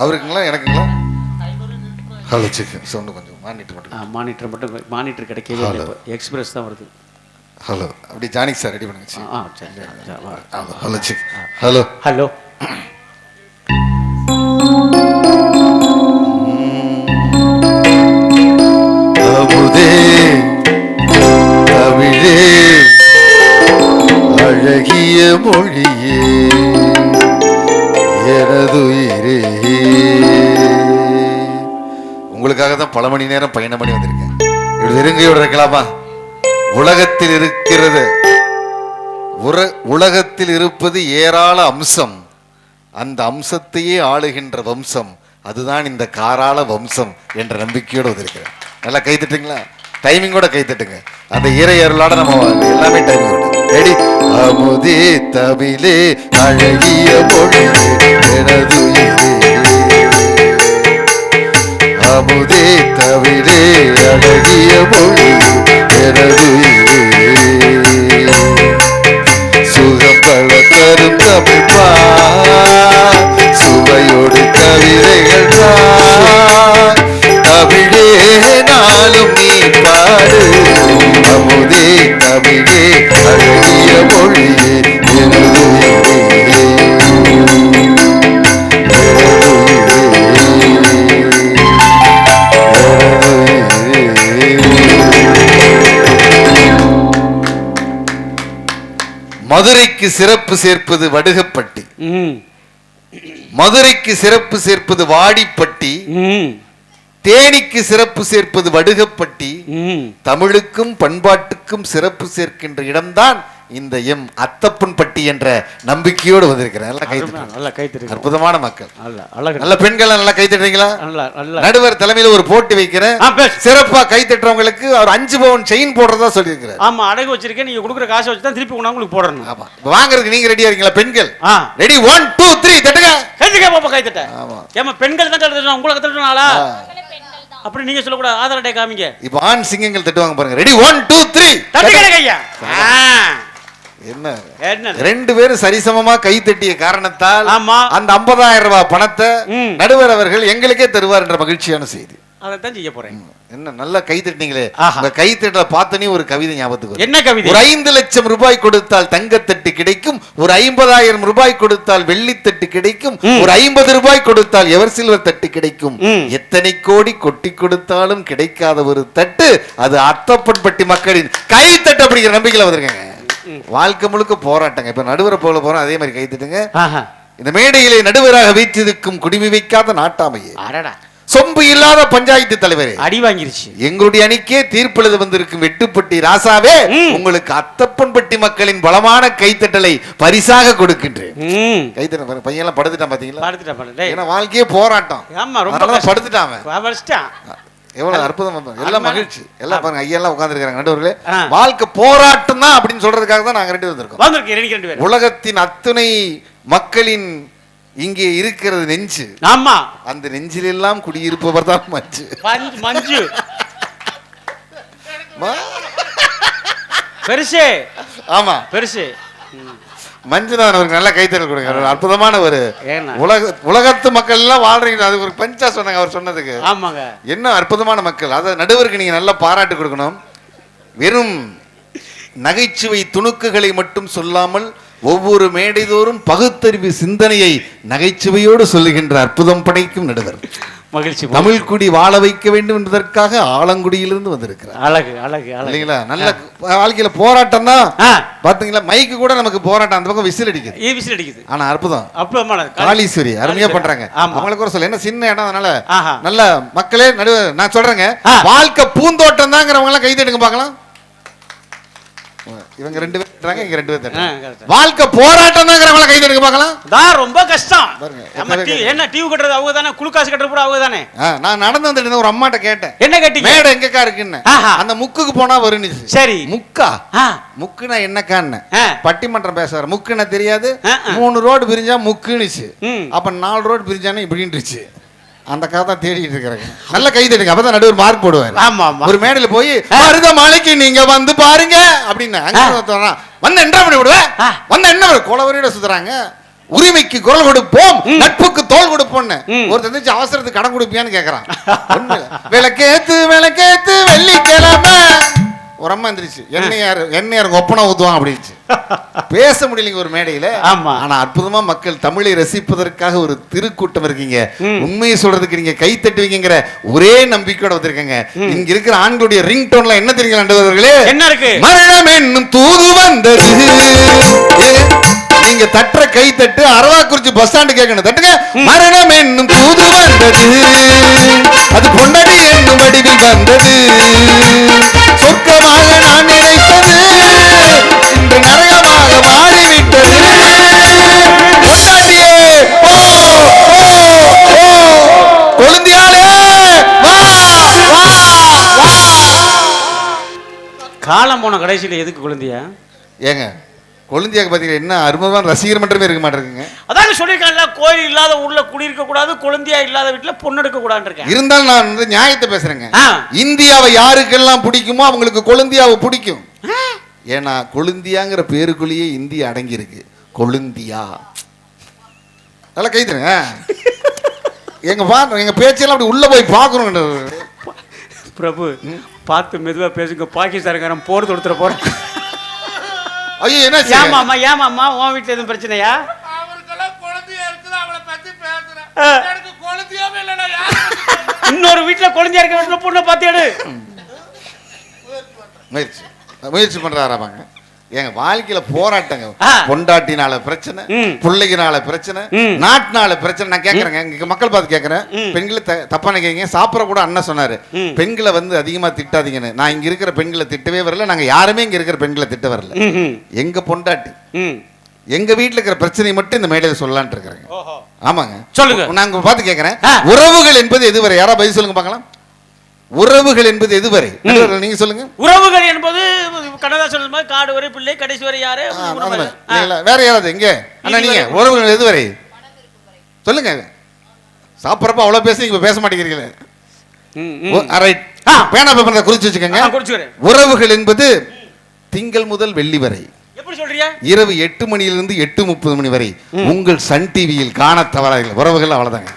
அவருக்குங்களா எனக்குங்களா? Hello check sound கொஞ்சம் monitor மட்டும் monitor கிடைக்கவே இல்லை. எக்ஸ்பிரஸ் தான் வருது. ஹலோ அப்படி ஜானி சார் ரெடி பண்ணுங்க. Hello check hello hello. அமுதே தமிழே அழகிய மொழியே எனதுயிரே. உங்களுக்காக தான் பல மணி நேரம் பயணம் பண்ணி வந்திருக்கேன். இப்படி வெறுங்கையோடு இருக்கலாமா? உலகத்தில் இருக்கிறது, உலகத்தில் இருப்பது ஏராள அம்சம். அந்த அம்சத்தையே ஆளுகின்ற வம்சம் அதுதான் இந்த காராள வம்சம் என்ற நம்பிக்கையோடு வந்திருக்கிறேன். நல்லா கை தட்டுங்களா? டைமிங்கோட கை தட்டுங்க. அந்த இறை அருளோட நம்ம எல்லாமே டைமிங் ரெடி. அமுதே தமிழே அழகிய மொழி எனதுயிரே. அமுதே தமிழே அழகிய மொழி எனதுயிரே. சுகம் பல தரும் தமிழ்மா சுவையோடு கவிதைகள் தமிழே நாளும் நீ பாடு. அமுதே தமிழே அழகிய மொழியே எனதுயிரே. மதுரைக்கு சிறப்பு சேர்ப்பது வடுகப்பட்டி, மதுரைக்கு சிறப்பு சேர்ப்பது வாடிப்பட்டி, தேனிக்கு சிறப்பு சேர்ப்பது வடுகப்பட்டி. தமிழுக்கும் பண்பாட்டுக்கும் சிறப்பு சேர்க்கின்ற இடம்தான் இந்த எம் அத்தப்பன் பட்டி என்ற நம்பிக்கையோடு வந்திருக்கிறேன். அற்புதமான மக்கள், நல்ல பெண்கள் நல்லா கை தட்டுறீங்களா? நடுவர் தலைமையில ஒரு போட்டி வைக்கிறேன். சிறப்பா கை தட்டுறவங்களுக்கு அவர் 5 பவுன் செயின் போடுறதா சொல்லியிருக்கிறார். ஆமா, அடகு வச்சிருக்கேன். நீங்க கொடுக்குற காசை வச்சு தான் திருப்பி உங்களுக்கு போடணும். ஆமா, வாங்குறதுக்கு நீங்க ரெடியா இருக்கீங்களா பெண்கள்? ரெடி 1 2 3 தட்டுங்க. கைதுங்க பாப்பா, கை தட்ட. ஆமா, ஏமா பெண்கள் தான் தட்டணும், உங்களுக்கு தட்டணும்னாலா? அப்படி நீங்க சொல்ல கூட ஆதார் அட்டை காமிங்க. இப்போ ஆண் சிங்கங்கள் தட்டுவாங்க பாருங்க. ரெடி 1 2 3 தட்டுங்க கையா. என்ன 2 பேரும் சரிசமமா கை தட்டிய காரணத்தால் அந்த 50,000 ரூபாய் பணத்தை நடுவர் அவர்கள் எங்களுக்கே தருவார் என்ற மகிழ்ச்சியான செய்தி. அதைத்தான் செய்ய போறேன். என்ன நல்லா கை தட்டினீங்களே. உங்க கை தட்டல பார்த்தனே ஒரு கவிதை ஞாபகத்துக்கு. என்ன கவிதை? ஒரு 5 லட்சம் ரூபாய் கொடுத்தால் தங்கத்தட்டு கிடைக்கும், ஒரு 50,000 ரூபாய் கொடுத்தால் வெள்ளித்தட்டு கிடைக்கும், ஒரு 50 ரூபாய் கொடுத்தால் எவர் சில்வர் தட்டு கிடைக்கும். எத்தனை கோடி கொட்டி கொடுத்தாலும் கிடைக்காத ஒரு தட்டு அது அத்தப்பன் பட்டி மக்களின் கை தட்டு அப்படிங்கிற நம்பிக்கையில வந்திருக்காங்க. வாழ்க்கை முழுக்க போராட்டங்க. இப்ப நடுவரை போல போறோம், அதே மாதிரி கை தட்டுங்க. இந்த மேடையிலே நடுவராக வீற்றிருக்கும் குடிமி வைக்காத நாட்டாமையே, சொம்பு இல்லாத பஞ்சாயத்து தலைவரே, அடி வாங்கிருச்சு எங்களுடைய அணிக்கே தீர்ப்பெழுத வந்திருக்கும் வெட்டுப்பட்டி ராசாவே, உங்களுக்கு அத்தப்பன் பட்டி மக்களின் பலமான கைத்தட்டலை பரிசாக கொடுக்கின்றேன். கைத்தட்ட பையன் எல்லாம் படுத்துட்டான் பாத்தீங்களா? ஏன்னா வாழ்க்கையே போராட்டம். படுத்துட்டான். எவ்வளவு அற்புதம், எல்லாம் மகிழ்ச்சி. எல்லாம் பாருங்க, ஐயா எல்லாம் உட்கார்ந்து இருக்காங்க நடுவர்களே. வாழ்க்கை போராட்டம் தான் அப்படின்னு சொல்றதுக்காக தான் நாங்க 2 வந்திருக்கோம். உலகத்தின் அத்தனை மக்களின் இங்கே இருக்கிறது நெஞ்சு. ஆமா, அந்த நெஞ்சில் எல்லாம் குடியிருப்பவர் தான் மஞ்சு. மஞ்சு பெருசே. ஆமா, பெருசே. மஞ்சுநாதன் அவருக்கு நல்ல கைத்தறல் கொடுங்க. அற்புதமான ஒரு உலகத்து மக்கள் எல்லாம் வாழ்றீங்க. அது ஒரு பஞ்சா சொன்னாங்க அவர் சொன்னதுக்கு. ஆமாங்க, என்ன அற்புதமான மக்கள். அதை நடுவருக்கு நீங்க நல்ல பாராட்டு கொடுக்கணும். வெறும் நகைச்சுவை துணுக்குகளை மட்டும் சொல்லாமல் ஒவ்வொரு மேடைதோறும் பகுத்தறிவு சிந்தனையை நகைச்சுவையோடு சொல்லுகின்ற அற்புதம் படைக்கும் நடுவர். மகிழ்ச்சி. தமிழ் குடி வாழ வைக்க வேண்டும் என்பதற்காக ஆலங்குடியிலிருந்து வந்திருக்கிறார். அழகு அழகு இல்லைங்களா? நல்ல வாழ்க்கையில போராட்டம் தான். பாத்தீங்களா, மைக்கு கூட நமக்கு போராட்டம். அந்த பக்கம் விசில் அடிக்குது. ஆனா அற்புதம். காளீஸ்வரி அருமையா பண்றாங்க. அவங்களுக்கு ஒரு சொல்ல என்ன சின்ன இடம், அதனால நல்ல மக்களே. நடுவர் நான் சொல்றேங்க, வாழ்க்கை பூந்தோட்டம் தாங்கிறவங்க எல்லாம் கை தட்டுங்க பார்க்கலாம். இவங்க 2 பேர் தட்டுறாங்க, இங்க 2 பேர் தட்டுறாங்க. வாழ்க்கை போராட்டம் தாங்கிறவங்க கை தட்டுங்க பார்க்கலாம். தான் ரொம்ப கஷ்டம். என்ன டிவி கட்டுறது அவங்க தானே, குளுக்காசு கட்டுறது கூட அவங்க தானே. நான் நடந்து வந்துட்டு ஒரு அம்மாட்ட கேட்டேன், என்ன கேட்டீங்க? மேடை எங்கக்கா இருக்குன்னு. அந்த முக்குக்கு போனா வருனுச்சு. சரி, முக்கா முக்குனா என்னக்கான்னு பட்டிமன்றம் பேசுவார். முக்குன்னா தெரியாது. 3 ரோடு பிரிஞ்சா முக்குன்னுச்சு. அப்ப 4 ரோடு பிரிஞ்சானே இப்படின்னுச்சு. அந்த கதை தான் தேடிட்டு இருக்கிறாங்க. நல்ல கை தட்டுங்க, அப்பதான் நடுவர் மார்க் போடுவார். ஒரு மேடையில போய் மருத மலைக்கு நீங்க வந்து பாருங்க அப்படின்னு வந்து என்ன பண்ணி விடுவேன், வந்து என்ன கொலவரியோட சுத்துறாங்க. உரிமைக்கு குரல் கொடுப்போம், நட்புக்கு தோல் கொடுப்போம்னு ஒருத்தர் அவசரத்துக்கு கடன் கொடுப்பியான்னு கேக்குறான். விளக்கேத்து விளக்கேத்து வெள்ளிக்கிழமை ஒரு அம்மா எந்திரிச்சு எண்ணெயார் ஒப்பனை ஊத்துவான் அப்படின்ச்சு. பேச முடியலைங்க ஒரு மேடையில. ஆனா அற்புதமா மக்கள் தமிழை ரசிப்பதற்காக ஒரு திருக்கூட்டம் இருக்கீங்க. உண்மையை சொல்றதுக்கு நீங்க கை தட்டுவீங்கிற ஒரே நம்பிக்கையோட வந்திருக்கீங்க. இங்க இருக்கிற ஆண்களுடைய ரிங் டோன்ல என்ன தெரியுங்களா நண்பர்களே? என்ன இருக்கு? மரணம் என்னும் தூது வந்தது. நீங்க தட்டுற கை தட்டு அரவாக்குறிச்சி பஸ் ஸ்டாண்டு கேட்கணும். தட்டுங்க. மரணம் என்னும் தூது வந்தது, அது பொண்டாட்டி என்னும் வடிவில் வந்தது. சொர்க்கமாக நான் நினைத்தது இன்று நரகமாக மாறிவிட்டது. பொண்டாட்டியே ஓ ஓ ஓ கொழுந்தியாலே வா வா வா. காலம் போன கடைசியில எதுக்கு கொழுந்தியா? ஏங்க கொழுந்தியாக பார்த்தீங்கன்னா என்ன அருமையான ரசிகர் மன்றமே இருக்க மாட்டேங்குங்க. அதான் சொல்லியிருக்காங்கல்ல, கோயில் இல்லாத ஊர்ல குடியிருக்க கூடாது, கொழுந்தியா இல்லாத வீட்டுல பொண்ணு எடுக்க கூடாதுன்னு இருக்கேன். இருந்தாலும் நான் வந்து நியாயத்தை பேசுறேங்க. இந்தியாவை யாருக்கெல்லாம் பிடிக்குமோ அவங்களுக்கு கொழுந்தியாவை பிடிக்கும். ஏன்னா கொழுந்தியாங்கிற பேருக்குள்ளேயே இந்தியா அடங்கி இருக்கு. கொழுந்தியா நல்லா கைதுங்க. எங்க பேச்செல்லாம் அப்படி உள்ள போய் பார்க்கணும். பிரபு பார்த்து மெதுவா பேசுங்க, பாகிஸ்தான்காரன் போர் தொடுத்துற போறேன். ஐயோ என்ன ஏமாமா ஏமாமா உன் வீட்டுல எதுவும் பிரச்சனையா? அவருக்கெல்லாம் குழந்தையா இருக்குது, அவளை பத்தி பேசுறேன். எனக்கு குழந்தையாவே இல்லையா? இன்னொரு வீட்டுல குழந்தையா இருக்க வீட்டுல பொண்ணை பார்த்து முயற்சி பண்றாராமாங்க. எங்க வாழ்க்கையில போராட்டங்க. பொண்டாட்டினால பிரச்சனை, பிள்ளைகளால பிரச்சனை, நாட்டினால பிரச்சனை. நான் கேட்கறேங்க, இங்க மக்கள் பார்த்து கேட்கறேன். பெண்களை தப்பா நினைக்கிறீங்க. சாப்பிட கூட அண்ணன் சொன்னாரு, பெண்களை வந்து அதிகமா திட்டாதீங்கன்னு. நான் இங்க இருக்கிற பெண்களை திட்டவே வரல. நாங்க யாருமே இங்க இருக்கிற பெண்களை திட்ட வரல. எங்க பொண்டாட்டி எங்க வீட்டுல இருக்கிற பிரச்சனை மட்டும் இந்த மேடையில சொல்லலான் இருக்கிறேங்க. ஆமாங்க சொல்லுங்க. நாங்க பார்த்து கேட்கறேன், உறவுகள் என்பது எதுவரை? யாரா பதில் சொல்லுங்க பார்க்கலாம். உறவுகள் என்பது எதுவரை? நீங்க சொல்லுங்க. உறவுகள் என்பது கண்ணதாசன் சொல்லும்போது காடு வரை பிள்ளை கடைசி வரை யாரு? வேற யாராவது எங்க அண்ணா நீங்க உறவுகள் எதுவரை சொல்லுங்க. சாப்பிட்றப்ப அவ்வளவு பேச இப்ப பேச மாட்டேங்கிறீங்களே. பேனா பேப்பர் குறிச்சு வச்சுக்கோங்க. உறவுகள் என்பது திங்கள் முதல் வெள்ளி வரை. எப்படி சொல்றீங்க? இரவு 8 மணியிலிருந்து 8:30 மணி வரை உங்கள் சன் டிவியில் காண தவறாக உறவுகள். அவ்வளவுதாங்க,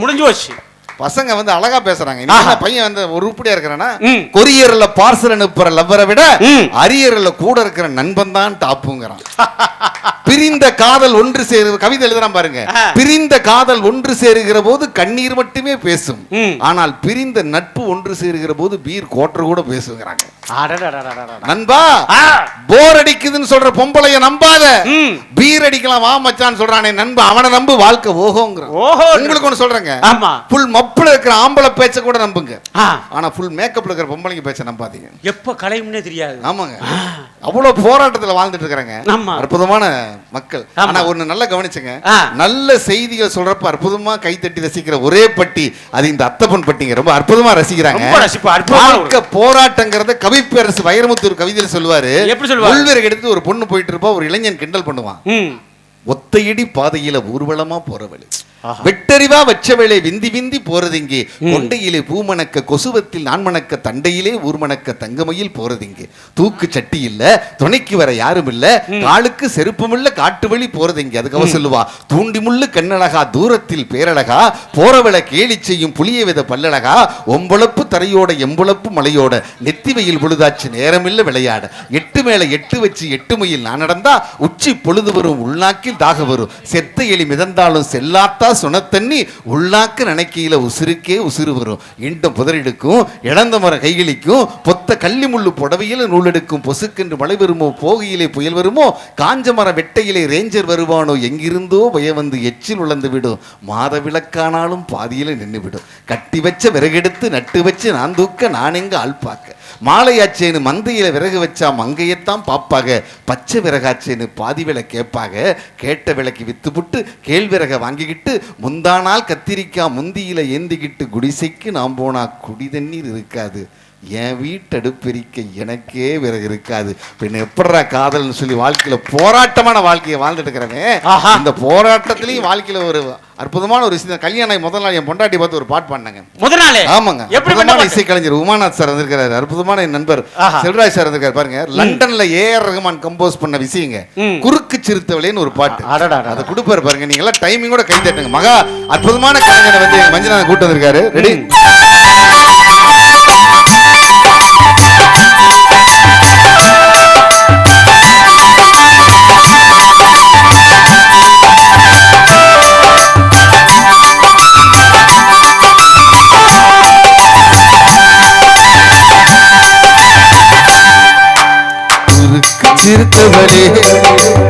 முடிஞ்சு போச்சு. பசங்க வந்து அழகா பேசுறாங்க. பையன் வந்து ஒரு உருப்படியா இருக்கிறானா, கொரியர்ல பார்சல் அனுப்புற லவ்வரை விட அரியர்ல கூட இருக்கிற நண்பன் தான் டாப்புங்கிறான். பிரிந்த காதல் ஒன்று சேரு கவிதை எழுதுறான் பாருங்க. பிரிந்த காதல் ஒன்று சேருகிற போது கண்ணீர் மட்டுமே பேசும், ஆனால் பிரிந்த நட்பு ஒன்று சேருகிற போது பீர் கோட்டர் கூட பேசுங்கிறாங்க. நண்பா போர் அடிக்குதுன்னு சொல்ற பொம்பளைய நம்பாத, பீர் அடிக்கலாம் வா மச்சான் சொல்றானே நண்பா, அவனை நம்பு, வாழ்க்கை ஓஹோங்கிறான். உங்களுக்கு ஒண்ணு சொல்றேங்க, புல் மப்புல இருக்கிற ஆம்பளை பேச்ச கூட நம்புங்க, ஆனா புல் மேக்கப்ல இருக்கிற பொம்பளைங்க பேச்ச நம்பாதீங்க. எப்ப கலையும்னே தெரியாது. ஆமாங்க, அவ்வளவு போராட்டத்துல வாழ்ந்துட்டு இருக்கிறாங்க அற்புதமான மக்கள். ஆனா ஒண்ணு நல்லா கவனிச்சுங்க, நல்ல செய்திகள் சொல்றப்ப அற்புதமா கைத்தட்டி ரசிக்கிற ஒரே பட்டி அது இந்த அத்தப்பன் பட்டிங்க. ரொம்ப அற்புதமா ரசிக்கிறாங்க. போராட்டங்கிறத கவிப்பேரசு வைரமுத்து ஒரு கவிதையில சொல்லுவாரு. உள்வெருக்கு எடுத்து ஒரு பொண்ணு போயிட்டு இருப்பா, ஒரு இளைஞன் கிண்டல் பண்ணுவான். ஒத்தையடி பாதையில ஊர்வலமா போறவளு, வெட்டறிவா வச்ச வேளை விந்தி விந்தி போறதிங்கே, கொண்டையிலே பூமணக்க கொசுவத்தில் நான்மணக்க, தண்டையிலே ஊர்மணக்க தங்கமையில் போறதிங்கே, தூக்கு சட்டி இல்ல துணைக்கு வர யாரும் இல்ல, காலுக்கு செருப்பும் இல்ல காட்டு வழி போறதிங்கே. அதுக்கு அவ சொல்லுவா, தூண்டி முள்ளு கண்ணழகா தூரத்தில் பேரழகா, போறவளை கேலி செய்யும் புளிய வித பல்லழகா, ஒம்பளப்பு தரையோட எம்புளப்பு மலையோட, நெத்தி வெயில் பொழுதாச்சு நேரமில்ல விளையாட, 8 மேல 8 வச்சு 8 மையில் நான் நடந்தா, உச்சி பொழுது வரும் உள்நாக்கில் தாக வரும், செத்த எலி மிதந்தாலும் செல்லாத்தா சுனத்தண்ணி, உள்ளாக்க நினைக்கையில உசுருக்கே உசுறு வரும், இண்டும் புதரெடுக்கும் இழந்த மர கைகளிக்கும், பொத்த கள்ளி முள்ளு புடவையில நூலெடுக்கும், பொசுக்கென்று மழை வருமோ போகையிலே புயல் வருமோ, காஞ்ச மர வெட்டையிலே ரேஞ்சர் வருவானோ, எங்கிருந்தோ பய வந்து எச்சில் உழந்து விடும், மாத விளக்கானாலும் பாதியில நின்று விடும், கட்டி வச்ச விறகெடுத்து நட்டு வச்சு நான் தூக்க நான் எங்க ஆள்பாக்க, மாலையாச்சேன்னு மந்தையில விறகு வச்சா மங்கையத்தான் பாப்பாக, பச்சை விறகாச்சேன்னு பாதி விலை கேட்பாக, கேட்ட விலைக்கு வித்து புட்டு கேழ்விறக வாங்கிக்கிட்டு, முந்தானால் கத்திரிக்காய் முந்தியில ஏந்திக்கிட்டு, குடிசைக்கு நாம் போனா குடி தண்ணீர் இருக்காது, என் வீட்டடுப்பெரிக்க எனக்கே விறகு இருக்காது, பின்ன எப்படா காதல்னு சொல்லி வாழ்க்கையில போராட்டமான வாழ்க்கையை வாழ்ந்துட்டு இருக்கிறவன் இந்த போராட்டத்திலையும் வாழ்க்கையில ஒரு அற்புதமான ஒரு விஷயம். கல்யாணம் முதல் நாள் என் பொண்டாட்டி பார்த்து ஒரு பாட்டு பாடினாங்க முதல் நாளே. ஆமாங்க, அற்புதமான இசை கலைஞர் உமாநாத் சார் வந்திருக்காரு, அற்புதமான என் நண்பர் செல்வராஜ் சார் வந்திருக்காரு. பாருங்க, லண்டன்ல ஏஆர் ரஹ்மான் கம்போஸ் பண்ண விஷயங்க குறுக்கு சிறுத்தவளேன்னு ஒரு பாட்டு, அதை கொடுப்பாரு பாருங்க. நீங்க எல்லாம் டைமிங்கோட கை தட்டுங்க. மகா அற்புதமான கலைஞரை வந்து மஞ்சள் கூட்டு வந்திருக்காரு. ரெடி? சிறுத்தவளே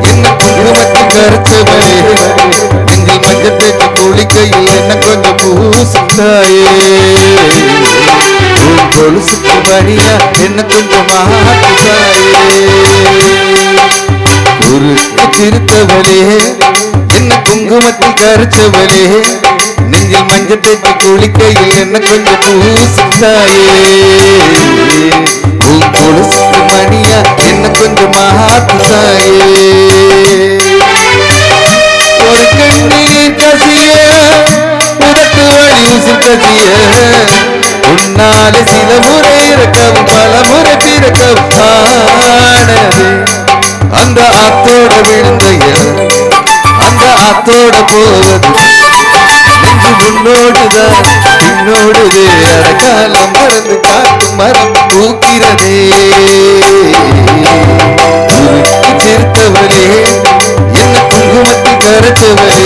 என்ன குங்குமத்தை கருத்தவளே, நெஞ்சில் மஞ்சள் தேய்ச்சி குளிக்கையில் என்ன கொஞ்சம் பூசித்தாயே, கொலுசுக்கு வழியா என்ன கொஞ்சம் மாத்தாயே. குறுக்கு சிறுத்தவளே என்ன குங்குமத்தை கருத்தவளே, நெஞ்சில் மஞ்சள் தேய்ச்சி குளிக்கையில் என்ன கொஞ்சம் பூசித்தாயே, கொலுசுக்கு மணியா என்ன கொஞ்சம் மாத்தாயே. ஒரு கண்ணீர் கசிய உனக்கு வழி உசுர் கசிய, உன்னாலே சில முறை இறக்கவும் பல முறை பிறக்கவும் ஆனது. அந்த ஆத்தோட விழுந்த அந்த ஆத்தோட போவது நெஞ்சு முன்னோடுதான் பின்னோடுதே, அடக்காலம் மறந்து காட்டு மரம் பூக்கிறதே. சேர்த்தவளே என்ன குங்குமத்தை கரைச்சவளே,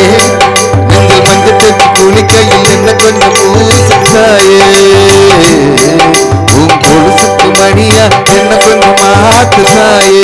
நெஞ்சில் மஞ்சள் தேய்ச்சி குளிக்கையில் என்ன கொஞ்சம் பூசித்தாயே, உன் கொலுசுக்கு மணியா என்ன கொஞ்சம் மாத்துதாயே.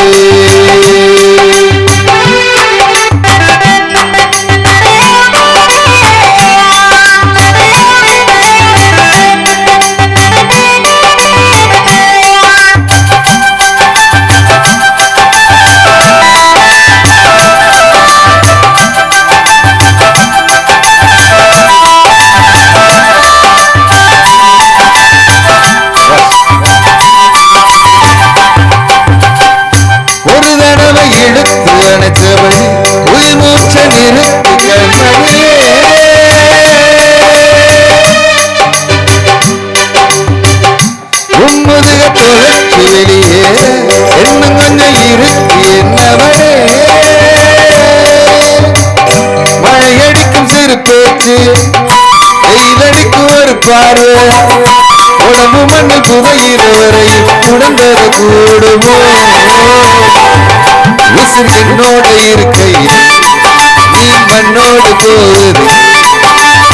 மழையடிக்கும் சிறு பேச்சு வெயிலடிக்கும் ஒரு பார்வை, உடம்பு மண்ணில் புகையிற வரையில் உடம்பது கூடுமோ. உசிர் என்னோட இருக்கையில் நீ மண்ணோடு போவது,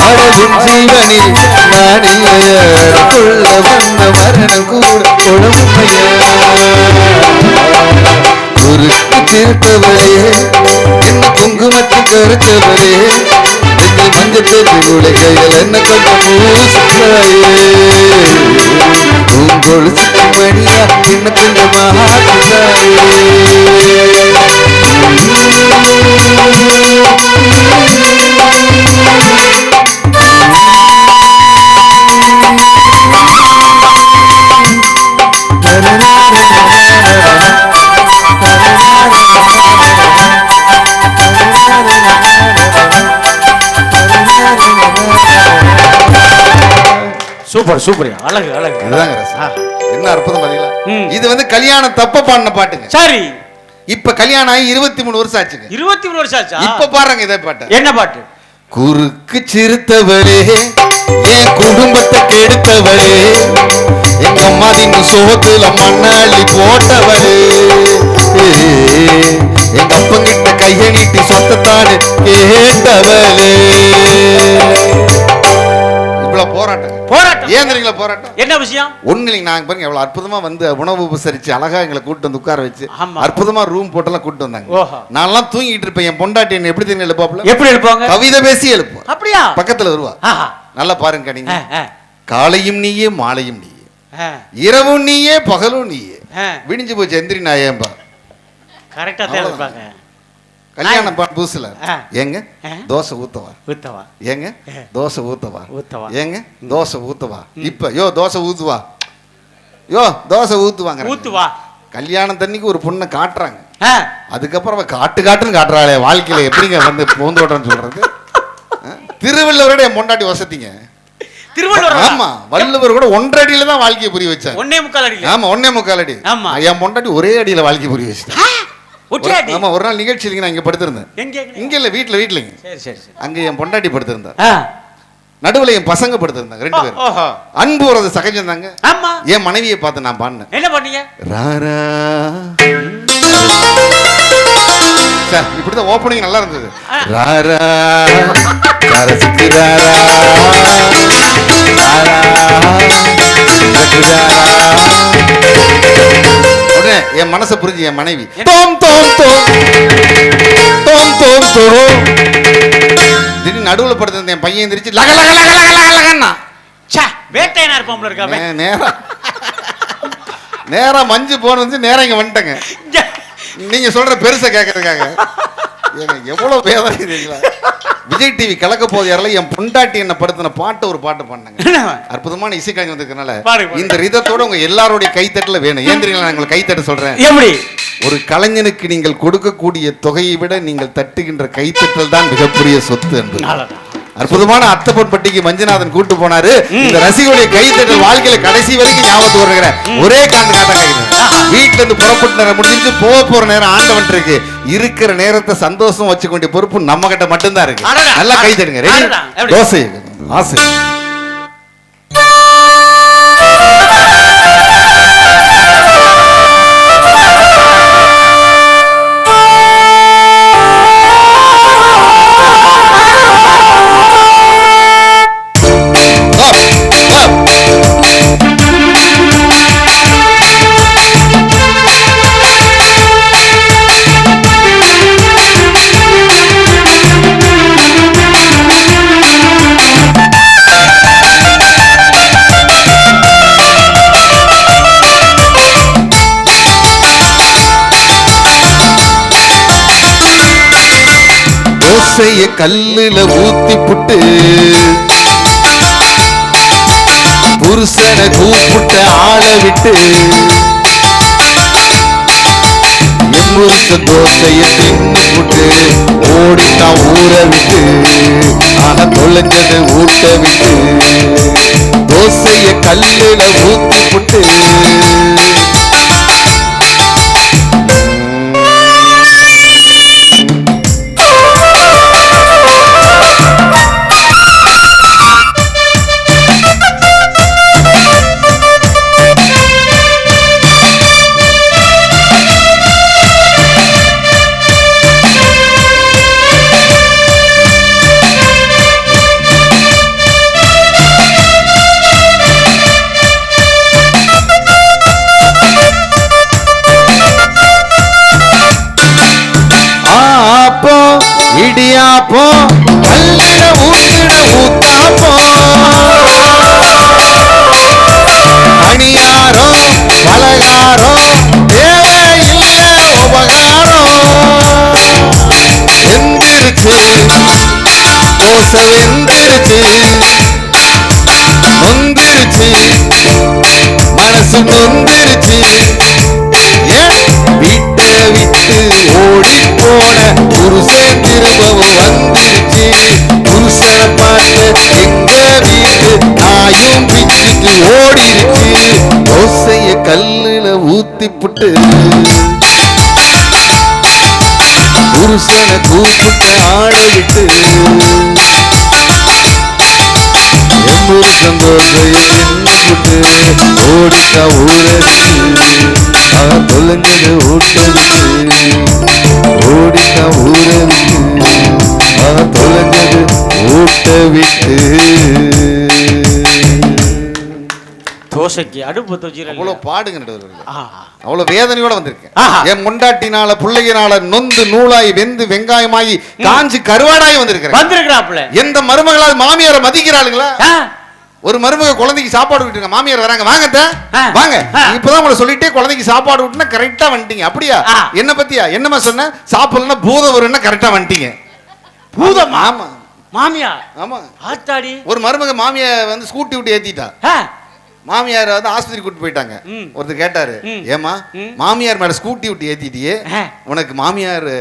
அழகும் ஜீவனில் நான் இல்லையா, கொள்ள வந்த மரணம் கூட உடம்பையா. குறுக்கு தீர்த்தவளே என்ன குங்குமத்தை கருத்தவளே, நெஞ்சில் மஞ்சள் தேய்ச்சி குளிக்கையில் என்ன கொஞ்சம் பூசித்தாயே, உன் கொலுசுக்கு மணியா என்ன கொஞ்சம் மாத்தாயே. சூப்பர் சூப்பர், அழகு அழகு. இதுதாங்க என்ன அற்புதம் பாத்தீங்களா? இது வந்து கல்யாணம் தப்ப பாடின பாட்டுங்க. சரி, இப்ப கல்யாணம் ஆகி 23 வருஷம் ஆச்சுங்க. 23 வருஷம் ஆச்சா? இப்ப பாருங்க இதே பாட்டு. என்ன பாட்டு? குறுக்கு சிறுத்தவளே என் குடும்பத்தை கெடுத்தவளே, எங்க அம்மா தின்னு சோத்துல மண்ணாளி போட்டவளே, எங்க அப்பங்கிட்ட கைய நீட்டி சொத்தத்தானு கேட்டவளே. இவ்வளவு போராட்டம் ஏன் தெரியுங்களா? போராட்டம் என்ன விஷயம்? ஒண்ணு இல்லைங்க. நாங்க பாருங்க எவ்வளவு அற்புதமா வந்து உணவு உபசரிச்சு அழகா எங்களை கூட்டு வந்து உட்கார வச்சு அற்புதமா ரூம் போட்டெல்லாம் கூட்டு வந்தாங்க. நான்லாம் தூங்கிட்டு இருப்பேன். என் பொண்டாட்டி என்ன எப்படி தெரியும் எழுப்பாப்புல? எப்படி எழுப்பாங்க? கவிதை பேசி எழுப்பும். அப்படியா? பக்கத்துல வருவா. நல்லா பாருங்க, நீங்க காலையும் நீயே மாலையும் நீயே, இரவும் நீயே பகலும் நீயே, விடிஞ்சு போச்சு எந்திரி நாயேம்பா. கரெக்டா தேவைப்பாங்க. கல்யாணம் புதுசுல ஏங்க தோசை ஊத்தவா, ஏங்க தோசை ஊத்தவா, ஏங்க தோசை ஊத்தவா. இப்ப யோ தோசை ஊத்துவா, யோ தோசை ஊத்துவாங்க ஊத்துவா. கல்யாணம் தண்ணிக்கு ஒரு பொண்ணை காட்டுறாங்க, ஆ, அதுக்கப்புறம் அவ காட்டுன்னு காட்டுறாளே, வாழ்க்கையில எப்படிங்க வந்து பூந்தோட்டம்னு சொல்றது? திருவள்ளுவரோட என் பொண்டாட்டி வசதிங்க. திருவள்ளுவர். ஆமா, வள்ளுவர் கூட 1.5 அடியில தான் வாழ்க்கையை புரிய வச்சார். 1.25 அடியில. ஆமா, 1.25 அடி. ஆமா. என் பொண்டாட்டி ஒரே அடியில வாழ்க்கை புரிய வச்சுட்டா. ஒற்றை அடி. ஆமா, ஒரு நாள் நிகழ்ச்சியில நான் இங்க படுத்திருந்தேன். எங்க? இங்க இல்ல, வீட்டுலங்க. சரி சரி சரி. அங்க என் பொண்டாட்டி படுத்திருந்தா, ஆ, நடுவுல என் பசங்க படுத்திருந்தாங்க 2 பேரும். ஓஹோ. அன்பு வரது சகஜம்தாங்க. ஆமா. என் மனைவியை பார்த்து நான் பாடினேன். என்ன பண்ணீங்க? ராரா. சார், இப்படிதான் ஓப்பனிங் நல்லா இருந்தது. ராரா கரசுக்கு ராரா ராரா உடனே என் மனசை புரிஞ்சு என் மனைவி தோம் தோம் தோம் தோம் தோம் தோம் திடீர்னு நடுவுல படுத்திருந்த என் பையன் எந்திரிச்சு லக லக லக லக லக லகன்னா வேட்டையனா இருப்பாம்ல இருக்காம நேரா மஞ்சு போனது நேரா இங்க வந்துட்டேங்க. நீங்க சொல்ற பெருசா கேட்கறதுக்காக எவ்வளவு வேதனை தெரியுங்களா? விஜய் டிவி கலக்க போது யாரால என் பொண்டாட்டி என்ன படுத்தின ஒரு பாட்டு பண்ணாங்க. அற்புதமான இசைக்கலைஞர் வந்திருக்கனால இந்த ரிதத்தோட உங்க எல்லாருடைய கைத்தட்டல வேணும். ஏன் தெரியுங்களா நான் உங்களுக்கு கைத்தட்ட சொல்றேன்? எப்படி? ஒரு கலைஞனுக்கு நீங்கள் கொடுக்கக்கூடிய தொகையை விட நீங்கள் தட்டுகின்ற கைத்தட்டல் தான் மிகப்பெரிய சொத்து என்பது. அற்புதமான அத்தப்பன்பட்டிக்கு மஞ்சுநாதன் கூட்டு போனாரு. இந்த ரசிகருடைய கைத்தட்டல் வாழ்க்கையில கடைசி வரைக்கும் ஞாபகத்து வருகிற ஒரே காட்டாங்க. வீட்டுல இருந்து புறப்பட்டு நேரம் முடிஞ்சு போற நேரம் ஆண்டவன் இருக்கு. இருக்கிற நேரத்தை சந்தோஷம் வச்சுக்கொண்ட பொறுப்பு நம்ம கிட்ட மட்டும்தான் இருக்கு. நல்லா கை தட்டுங்க. தோசை ஆசை தோசைய கல்லுல ஊத்தி புட்டு புருஷனை கூப்பிட்டு ஆள விட்டு எம்புருஷ தோசைய தின்னு புட்டு ஓடித்தான் ஊற விட்டு ஆனா தொலைஞ்சது ஊட்ட விட்டு தோசைய கல்லுல ஊத்தி புட்டு இடியாப்போ கல்லில ஊத்திட ஊத்தாப்போ பணியாரோ பலகாரோ தேவையில்லை உபகாரம் வெந்திருச்சு தோசை வெந்திருச்சு நொந்திருச்சு மனசு நொந்திருச்சு வீட்டை விட்டு ஓடி போன புருஷன் திரும்பவும் வந்துருச்சு புருஷனை பார்த்து எங்க வீட்டு நாயும் பிச்சுட்டு ஓடிருச்சு தோசைய கல்லுல ஊத்தி புட்டு புருஷனை கூப்பிட்டு ஆள விட்டு புருஷன் தோசைய தின்னுட்டு ஓடிட்டா ஊரச்சு அவன் தொலைஞ்சது ஊட்ட விட்டு ஓடிட்டா ஊர விட்டு அவன் தொலைஞ்சது ஊட்ட விட்டு தோசைக்கு அடுப்பு தோஜிர அவ்வளவு பாடுங்க. அவ்வளவு வேதனையோட வந்திருக்கேன். என் முண்டாட்டினால பிள்ளையினால நொந்து நூலாய் வெந்து வெங்காயமாயி காஞ்சி கருவாடாய் வந்திருக்கிறேன். எந்த மருமகளால் மாமியாரை மதிக்கிறாளுங்களா? ஒரு மருமக குழந்தைக்கு சாப்பாடு விட்டுருங்க, மாமியார் வராங்க, வாங்க வாங்க இப்பதான் உங்களை சொல்லிட்டே குழந்தைக்கு சாப்பாடு விட்டுனா கரெக்டா வந்துட்டீங்க. அப்படியா? என்ன பத்தியா என்னமா சொன்ன? சாப்பிடலன்னா பூதம் வரும்னா கரெக்டா வந்துட்டீங்க. பூதம்? ஆமா மாமியா. ஆமா ஆத்தாடி. ஒரு மருமக மாமிய வந்து ஸ்கூட்டி விட்டு ஏத்திட்டா. மாமியார் வந்து ஆஸ்பத்திரி கூட்டு போயிட்டாங்க. ஒருத்தர் கேட்டாரு, ஏமா மாமியார் மேல ஸ்கூட்டி விட்டு ஏத்திட்டியே, உனக்கு மாமியார்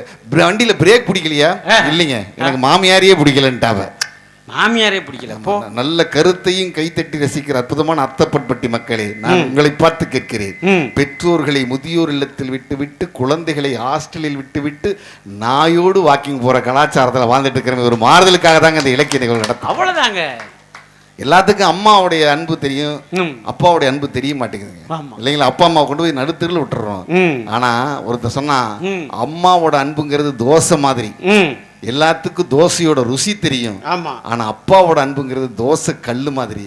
வண்டியில பிரேக் பிடிக்கலையா? இல்லைங்க, எனக்கு மாமியாரையே பிடிக்கலன்ட்டாவ. மாமியாரே பிடிக்கல. நல்ல கருத்தையும் கைத்தட்டி ரசிக்கிற அற்புதமான அத்தப்பன்பட்டி மக்களே, நான் உங்களை பார்த்து கேட்கிறேன். பெற்றோர்களை முதியோர் இல்லத்தில் விட்டு குழந்தைகளை ஹாஸ்டலில் விட்டு நாயோடு வாக்கிங் போற கலாச்சாரத்தில் வாழ்ந்துட்டு இருக்கிற ஒரு மாறுதலுக்காக தாங்க இந்த இலக்கிய நிகழ்வு நடக்கும். அவ்வளவுதாங்க. எல்லாத்துக்கும் அம்மாவுடைய அன்பு தெரியும், அப்பாவுடைய அன்பு தெரிய மாட்டேங்குதுங்க இல்லைங்களா? அப்பா அம்மா கொண்டு போய் நடுத்தருல விட்டுறோம். ஆனா ஒருத்தர் சொன்னா அம்மாவோட அன்புங்கிறது தோசை மாதிரி, எல்லாத்துக்கும் தோசையோட ருசி தெரியும். ஆனா அப்பாவோட அன்புங்கிறது தோசை கல்லு மாதிரி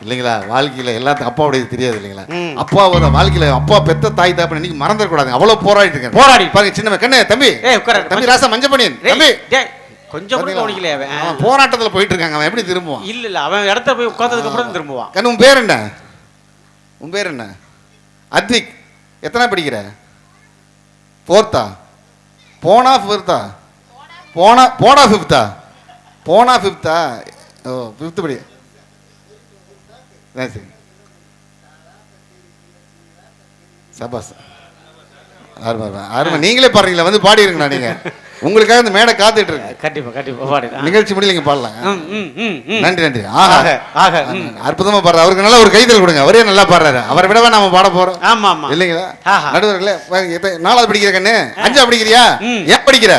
இல்லைங்களா? வாழ்க்கையில எல்லாத்துக்கும் அப்பாவுடைய தெரியாது இல்லைங்களா? அப்பாவோட வாழ்க்கையில அப்பா பெத்த தாய் தாப்ப இன்னைக்கு மறந்துடக்கூடாது. அவ்வளவு போராடிட்டு இருக்கேன். போராடி பாருங்க. சின்ன கண்ணே தம்பி, தம்பி ராசா மஞ்ச பண்ணியன் தம்பி, கொஞ்சம் கூட கவனிக்கல. அவன் போராட்டத்துல போயிட்டு இருக்காங்க. அவன் எப்படி திரும்புவான்? இல்ல அவன் இடத்த போய் உட்கார்ந்ததுக்கு அப்புறம் திரும்புவான். கண்ணு உன் பேர் என்ன? உன் பேர் என்ன? அத்விக். எத்தனை படிக்கிற? 4th? போனா 4th? போனா 5th? போனா 5th? ஓ 5th படி. சரி சபாஸ். அருமை. நீங்களே பாடுறீங்களா? வந்து பாடிருங்கண்ணா. நீங்க உங்களுக்காக இந்த மேடை காத்துட்டு இருக்கு. கண்டிப்பா பாடு. நிகழ்ச்சி முடியல பாடலாம். நன்றி. அற்புதமா பாடுற. அவருக்கு நல்ல ஒரு கைதல் கொடுங்க. அவரே நல்லா பாடுறாரு. அவரை விடவா நாம பாட போறோம்? ஆமா இல்லைங்களா? நடுவர்களே, 4வது படிக்கிற கண்ணு, 5வது படிக்கிறியா? ஏன் படிக்கிற?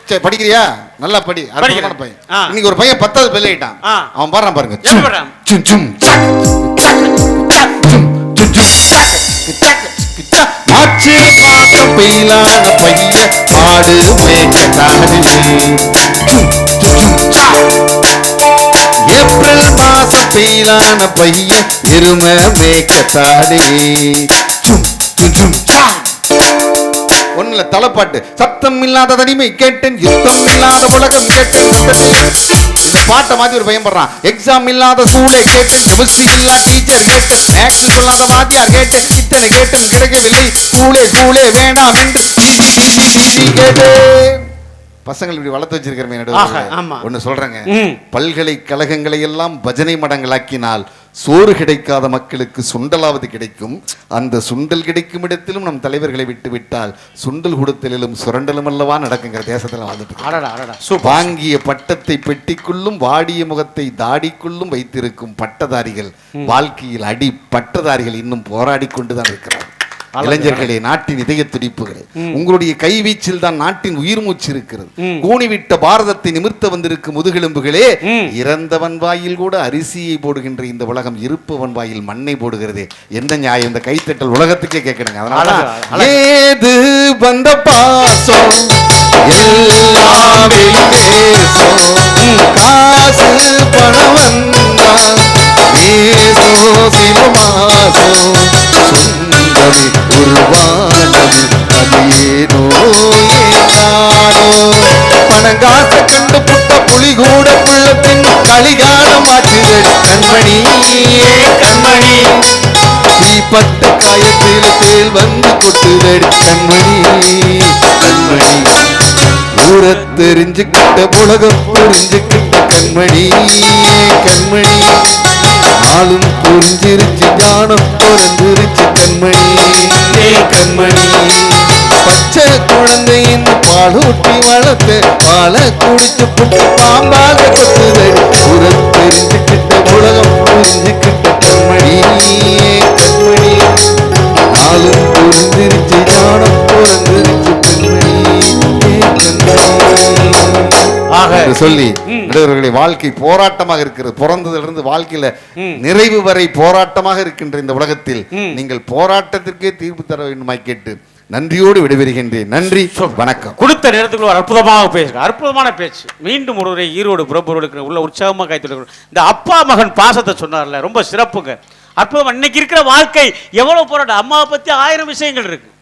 சரி படிக்கிறியா? நல்லா படி. அற்புதமான பையன். இன்னைக்கு ஒரு பையன் 10வது பெல் ஆயிட்டான். அவன் பாடுறான் பாருங்க. மார்ச் மாதம் பெயிலான பையன் ஆடு மேய்க்கத்தானே, ஏப்ரல் மாசம் பெயிலான பையன் எருமை மேய்க்கத்தானே. ஒண்ணுல தலைப்பாட்டு. சத்தம் இல்லாத தனிமை கேட்டேன், யுத்தம் இல்லாத உலகம் கேட்டேன். இந்த பாட்டை மாதிரி ஒரு பையன் பண்றான். எக்ஸாம் இல்லாத ஸ்கூலை கேட்டேன், கெமிஸ்ட்ரி இல்லா டீச்சர் கேட்டேன், மேக்ஸ் சொல்லாத வாத்தியார் கேட்டேன், இத்தனை கேட்டேன் கிடைக்கவில்லை, கூலே வேண்டாம் என்று கேட்டேன். பசங்கள் இப்படி வளர்த்து வச்சிருக்கிறேன். ஒன்னு சொல்றேங்க, பல்கலைக்கழகங்களை எல்லாம் பஜனை மடங்களாக்கினால் சோறு கிடைக்காத மக்களுக்கு சுண்டலாவது கிடைக்கும். அந்த சுண்டல் கிடைக்கும் இடத்திலும் நம் தலைவர்களை விட்டு விட்டால் சுண்டல் கொடுத்தலும் சுரண்டலும் அல்லவா நடக்குங்கிற தேசத்துல வாழ்ந்துட்டு. வாங்கிய பட்டத்தை பெட்டிக்குள்ளும் வாடிய முகத்தை தாடிக்குள்ளும் வைத்திருக்கும் பட்டதாரிகள் வாழ்க்கையில் அடி பட்டதாரிகள் இன்னும் போராடி கொண்டுதான் இருக்கிறார். இளைஞர்களே, நாட்டின் இதய துடிப்புகளே, உங்களுடைய கைவீச்சில் தான் நாட்டின் உயிர் மூச்சு இருக்கிறது. கூணிவிட்ட பாரதத்தை நிமிர்த்த வந்திருக்கும் முதுகெலும்புகளே, இறந்தவன் வாயில் கூட அரிசியை போடுகின்ற இந்த உலகம் இருப்பவன் வாயில் மண்ணை போடுகிறதே. என்ன நியாயம்? இந்த கைத்தட்டல் உலகத்துக்கே கேட்கணுங்க. அதனால ஏது வந்த பாசம் எல்லாமே நேசம், காசு பணம் வந்தா ஏசோ சில மாசம், சுந்தரி உருவானது அது ஏனோ ஏதானோ, பணங்காச கண்டு புட்ட புலி கூட புள்ளத்தின் கலிகாலம் ஆச்சுதடி கண்மணி கண்மணி, தீப்பட்ட காயத்தில் தேல் வந்து கொட்டுதடி கண்மணி கண்மணி, ஊர தெரிஞ்சுக்கிட்ட உலகம் புரிஞ்சுக்கிட்ட கண்மணி கண்மணி, ஆளும் புரிஞ்சிருச்சு ஞானம் பிறந்திருச்சு கண்மணி கண்மணி, பச்சை குழந்தையின் பாலூட்டி வளர்த்து பாலை குடிச்சு புட்டு பாம்பாக கொத்துதடி, ஊர தெரிஞ்சுக்கிட்ட உலகம் புரிஞ்சுக்கிட்ட கண்மணி கண்மணி, ஆளும் புரிஞ்சிருச்சு ஞானம் பிறந்திருச்சு கண்மணி சொல்லி வாழ்க்கை போராட்டமாக இருக்கிறது. பிறந்ததிலிருந்து வாழ்க்கையில நிறைவு வரை போராட்டமாக இருக்கின்ற இந்த உலகத்தில் நீங்கள் போராட்டத்திற்கே தீர்ப்பு தர வேண்டுமாய் கேட்டு நன்றியோடு விடைபெறுகின்றேன். நன்றி, வணக்கம். கொடுத்த நேரத்துக்கு ஒரு அற்புதமாக பேசுங்க. அற்புதமான பேச்சு. மீண்டும் ஒருவரை ஈரோடு புறப்பொருளுக்கு உள்ள உற்சாகமாக கைத்துள்ள இந்த அப்பா மகன் பாசத்தை சொன்னார்ல, ரொம்ப சிறப்புங்க. அற்புதம். இன்னைக்கு இருக்கிற வாழ்க்கை எவ்வளவு போராட்டம். அம்மாவை பத்தி 1000 விஷயங்கள் இருக்கு.